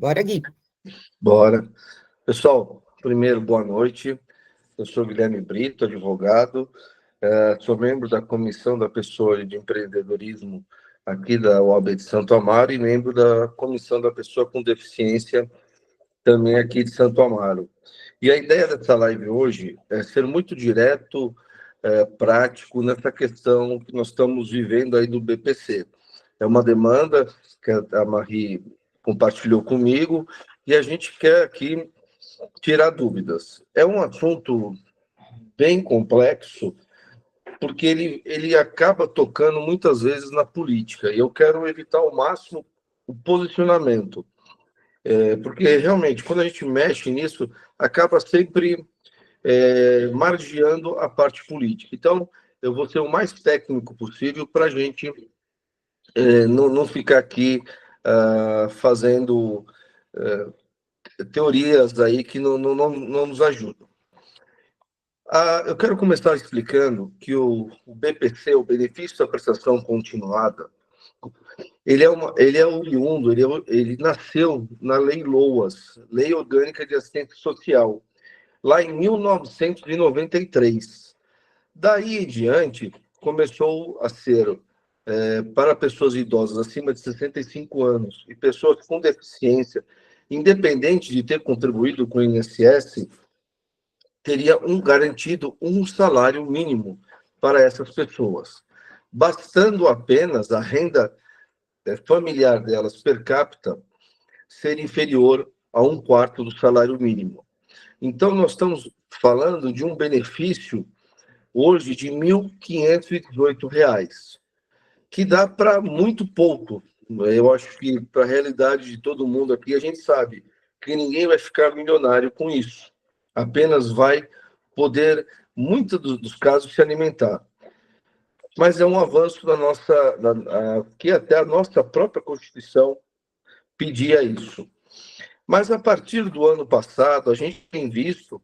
Bora, Gui. Bora. Pessoal, primeiro, boa noite. Eu sou Guilherme Brito, advogado, sou membro da Comissão da Pessoa de Empreendedorismo aqui da UAB de Santo Amaro e membro da Comissão da Pessoa com Deficiência também aqui de Santo Amaro. E a ideia dessa live hoje é ser muito direto, prático nessa questão que nós estamos vivendo aí do BPC. É uma demanda que a Marie compartilhou comigo e a gente quer aqui tirar dúvidas. É um assunto bem complexo, porque ele acaba tocando muitas vezes na política, e eu quero evitar ao máximo o posicionamento, porque realmente, quando a gente mexe nisso, acaba sempre margeando a parte política. Então, eu vou ser o mais técnico possível para a gente não ficar aqui fazendo teorias aí que não nos ajudam. Eu quero começar explicando que o BPC, o benefício da prestação continuada, ele é oriundo, ele nasceu na Lei LOAS, Lei Orgânica de Assistência Social, lá em 1993. Daí em diante, começou a ser para pessoas idosas acima de 65 anos e pessoas com deficiência, independente de ter contribuído com o INSS, teria garantido um salário mínimo para essas pessoas, bastando apenas a renda familiar delas per capita ser inferior a um quarto do salário mínimo. Então, nós estamos falando de um benefício hoje de R$ 1.518, que dá para muito pouco. Eu acho que, para a realidade de todo mundo aqui, a gente sabe que ninguém vai ficar milionário com isso. Apenas vai poder, muitos dos casos, se alimentar. Mas é um avanço que até a nossa própria Constituição pedia isso. Mas a partir do ano passado, a gente tem visto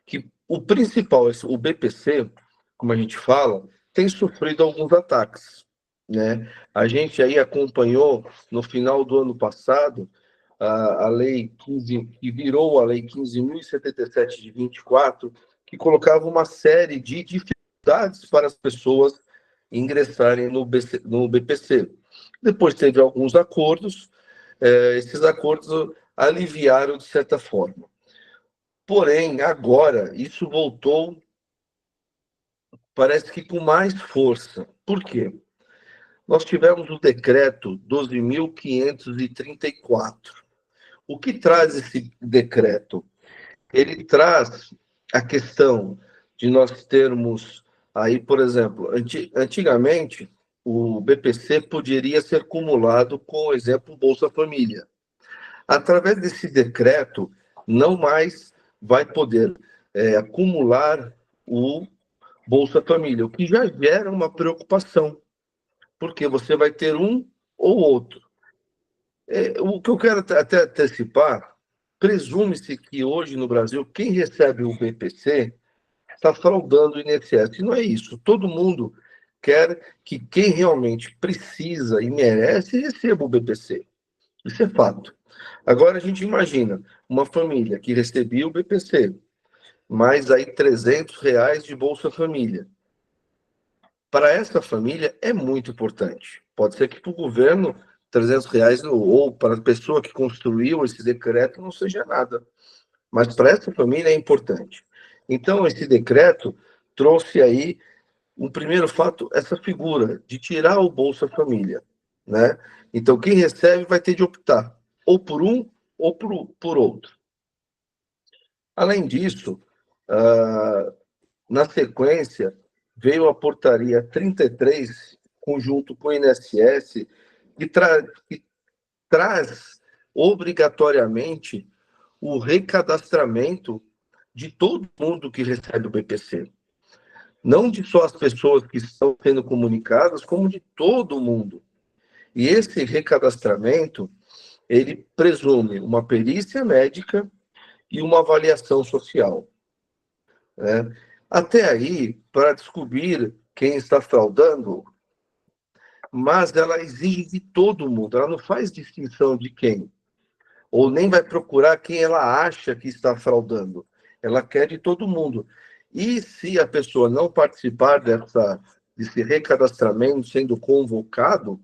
que o principal, o BPC, como a gente fala, tem sofrido alguns ataques, né? A gente aí acompanhou no final do ano passado a lei 15, que virou a lei 15.077 de 24, que colocava uma série de dificuldades para as pessoas ingressarem no BPC. Depois teve alguns acordos, esses acordos aliviaram de certa forma. Porém, agora, isso voltou, parece que com mais força. Por quê? Nós tivemos o decreto 12.534. O que traz esse decreto? Ele traz a questão de nós termos aí, por exemplo, antigamente o BPC poderia ser acumulado com, exemplo, Bolsa Família. Através desse decreto, não mais vai poder acumular o Bolsa Família, o que já gera uma preocupação, porque você vai ter um ou outro. O que eu quero até antecipar, presume-se que hoje no Brasil, quem recebe o BPC está fraudando o INSS. E não é isso. Todo mundo quer que quem realmente precisa e merece receba o BPC. Isso é fato. Agora a gente imagina uma família que recebia o BPC, mais aí R$ 300 de Bolsa Família. Para essa família é muito importante. Pode ser que para o governo R$ 300 ou para a pessoa que construiu esse decreto não seja nada, mas para essa família é importante. Então esse decreto trouxe aí um primeiro fato, essa figura de tirar o Bolsa Família, né? Então quem recebe vai ter de optar ou por um ou por outro. Além disso, na sequência, veio a portaria 33, conjunto com o INSS, que traz obrigatoriamente o recadastramento de todo mundo que recebe o BPC. Não de só as pessoas que estão sendo comunicadas, como de todo mundo. E esse recadastramento, ele presume uma perícia médica e uma avaliação social, né? Até aí, para descobrir quem está fraudando, mas ela exige de todo mundo, ela não faz distinção de quem. ou nem vai procurar quem ela acha que está fraudando. Ela quer de todo mundo. E se a pessoa não participar desse recadastramento, sendo convocado,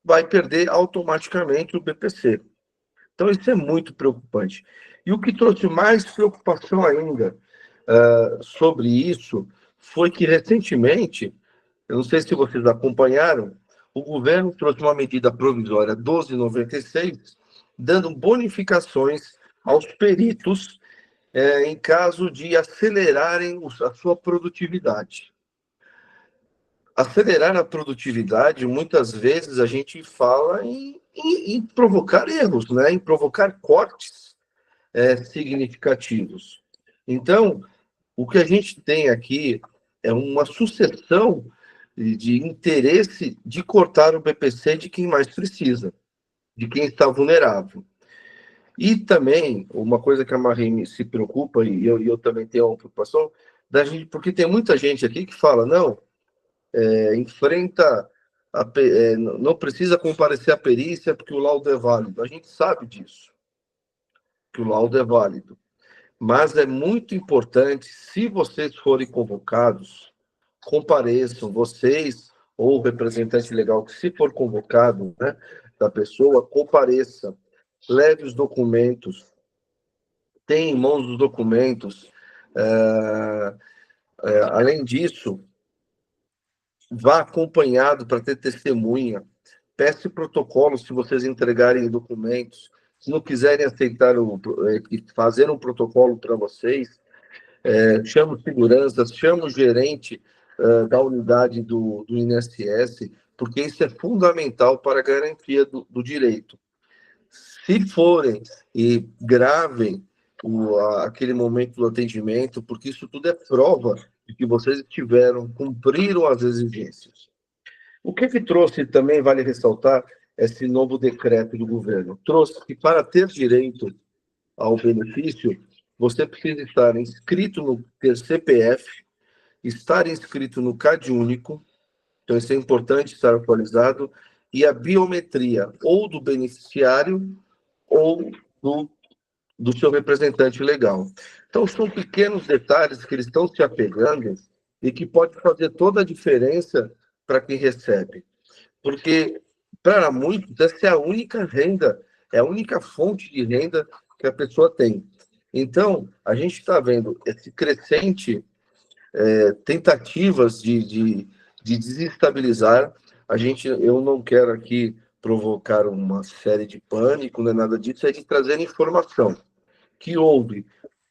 vai perder automaticamente o BPC. Então, isso é muito preocupante. E o que trouxe mais preocupação ainda sobre isso foi que, recentemente, eu não sei se vocês acompanharam, o governo trouxe uma medida provisória 1296, dando bonificações aos peritos em caso de acelerarem a sua produtividade. Acelerar a produtividade, muitas vezes a gente fala em provocar erros, né? Em provocar cortes significativos. Então, o que a gente tem aqui é uma sucessão de interesse de cortar o BPC de quem mais precisa, de quem está vulnerável. E também, uma coisa que a Marine se preocupa, e eu também tenho uma preocupação, da gente, porque tem muita gente aqui que fala, não, enfrenta, não precisa comparecer à perícia porque o laudo é válido. A gente sabe disso, que o laudo é válido. Mas é muito importante, se vocês forem convocados, compareçam, vocês ou o representante legal, que se for convocado, né, da pessoa, compareça, leve os documentos, tenha em mãos os documentos. Além disso, vá acompanhado para ter testemunha. Peça protocolo se vocês entregarem documentos. Se não quiserem aceitar fazer um protocolo para vocês, chama o segurança, chama o gerente da unidade do INSS, porque isso é fundamental para a garantia do direito. Se forem e gravem aquele momento do atendimento, porque isso tudo é prova de que vocês cumpriram as exigências. O que trouxe também, vale ressaltar, esse novo decreto do governo? Trouxe que para ter direito ao benefício, você precisa estar inscrito ter CPF, estar inscrito no CadÚnico, então isso é importante estar atualizado, e a biometria ou do beneficiário ou do seu representante legal. Então, são pequenos detalhes que eles estão se apegando e que pode fazer toda a diferença para quem recebe. Porque, para muitos, essa é a única renda, é a única fonte de renda que a pessoa tem. Então, a gente está vendo esse crescente tentativas de desestabilizar. Eu não quero aqui provocar uma série de pânico, não é nada disso, é de trazer informação que houve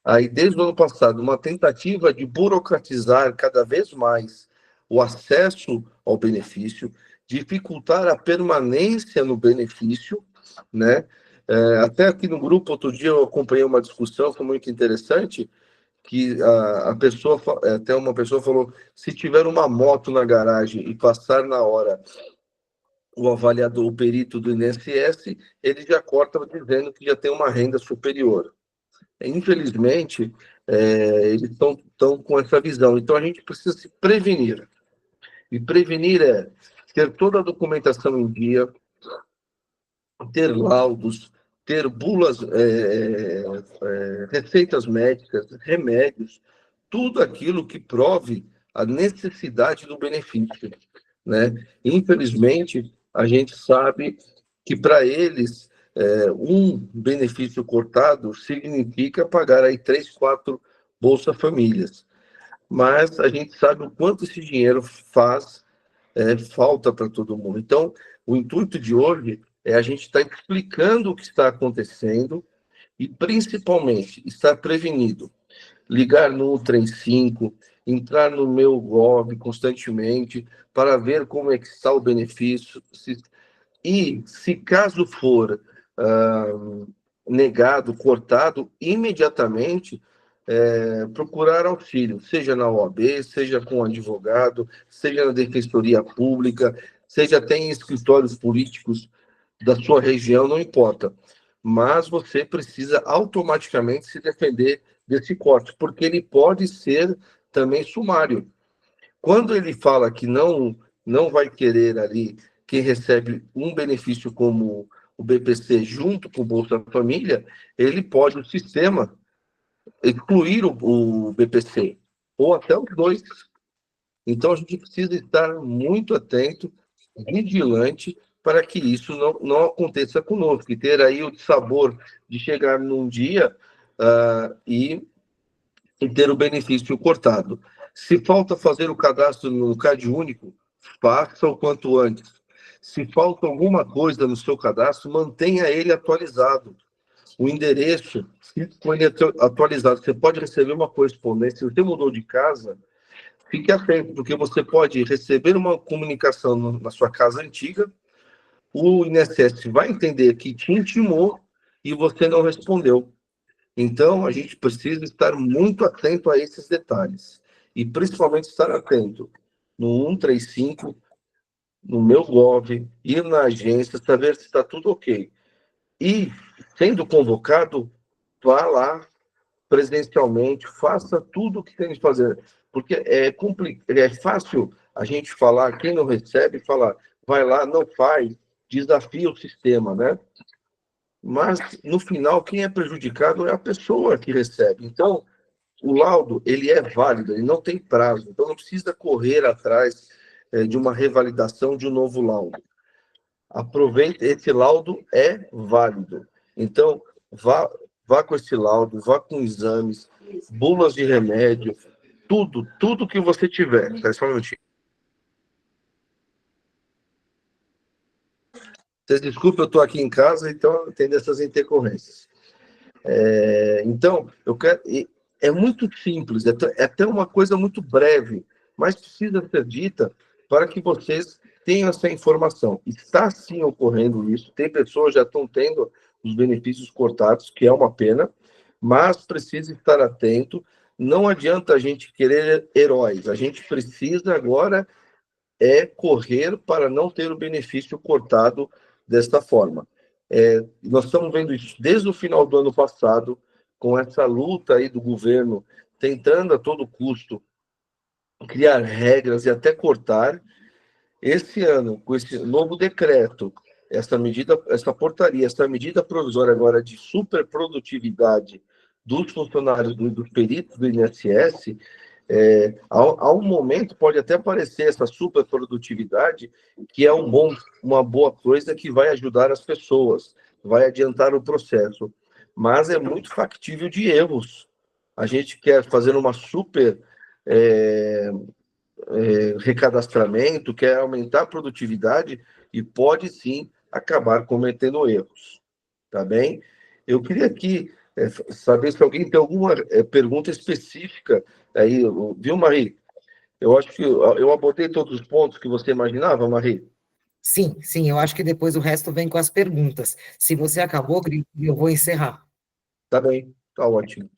aí desde o ano passado uma tentativa de burocratizar cada vez mais o acesso ao benefício, dificultar a permanência no benefício, né? Até aqui no grupo, outro dia eu acompanhei uma discussão, foi muito interessante, que a pessoa, até uma pessoa falou, se tiver uma moto na garagem e passar na hora o avaliador, o perito do INSS, ele já corta dizendo que já tem uma renda superior. Infelizmente, eles estão com essa visão. Então, a gente precisa se prevenir. E prevenir é ter toda a documentação em dia, ter laudos, ter bulas, receitas médicas, remédios, tudo aquilo que prove a necessidade do benefício, né? Infelizmente, a gente sabe que para eles um benefício cortado significa pagar aí 3, 4 Bolsa Famílias. Mas a gente sabe o quanto esse dinheiro faz falta para todo mundo. Então, o intuito de hoje é a gente estar explicando o que está acontecendo e, principalmente, estar prevenido. Ligar no 135, entrar no meu Gov constantemente para ver como é que está o benefício. E, se caso for negado, cortado, imediatamente procurar auxílio, seja na OAB, seja com advogado, seja na Defensoria Pública, seja até em escritórios políticos da sua região, não importa. Mas você precisa automaticamente se defender desse corte, porque ele pode ser também sumário. Quando ele fala que não vai querer ali quem recebe um benefício como o BPC junto com o Bolsa Família, ele pode, o sistema, excluir o BPC, ou até os dois. Então, a gente precisa estar muito atento, vigilante, para que isso não aconteça conosco, e ter aí o sabor de chegar num dia e ter o benefício cortado. Se falta fazer o cadastro no CAD único, faça o quanto antes. Se falta alguma coisa no seu cadastro, mantenha ele atualizado. O endereço, com ele atualizado, você pode receber uma correspondência. Se você mudou de casa, fique atento, porque você pode receber uma comunicação na sua casa antiga, o INSS vai entender que te intimou e você não respondeu. Então, a gente precisa estar muito atento a esses detalhes. E, principalmente, estar atento no 135, no meu Gov, ir na agência, saber se está tudo ok. E, sendo convocado, vá lá presencialmente, faça tudo o que tem que fazer. Porque é fácil a gente falar, quem não recebe, falar, vai lá, não faz, desafia o sistema, né? Mas, no final, quem é prejudicado é a pessoa que recebe. Então, o laudo, ele é válido, ele não tem prazo. Então, não precisa correr atrás de uma revalidação de um novo laudo. Aproveite, esse laudo é válido. Então, vá com esse laudo, vá com exames, bulas de remédio, tudo que você tiver. Espera só um minutinho. Vocês desculpem, eu estou aqui em casa, então tem dessas intercorrências. Então, eu quero. É muito simples, é até uma coisa muito breve, mas precisa ser dita para que vocês tenham essa informação. Está sim ocorrendo isso, tem pessoas que já estão tendo os benefícios cortados, que é uma pena, mas precisa estar atento. Não adianta a gente querer heróis, a gente precisa agora correr para não ter o benefício cortado desta forma. Nós estamos vendo isso desde o final do ano passado, com essa luta aí do governo, tentando a todo custo criar regras e até cortar. Esse ano, com esse novo decreto, essa medida, essa portaria, essa medida provisória agora de superprodutividade dos funcionários, dos peritos do INSS, ao momento pode até parecer essa superprodutividade que é uma boa coisa que vai ajudar as pessoas, vai adiantar o processo, mas é muito factível de erros. A gente quer fazer uma super recadastramento, quer aumentar a produtividade e pode sim acabar cometendo erros, tá bem? Eu queria aqui saber se alguém tem alguma pergunta específica aí, viu, Marie? Eu acho que eu abordei todos os pontos que você imaginava, Marie. Sim, sim, eu acho que depois o resto vem com as perguntas. Se você acabou, Gris, eu vou encerrar. Tá bem, tá ótimo.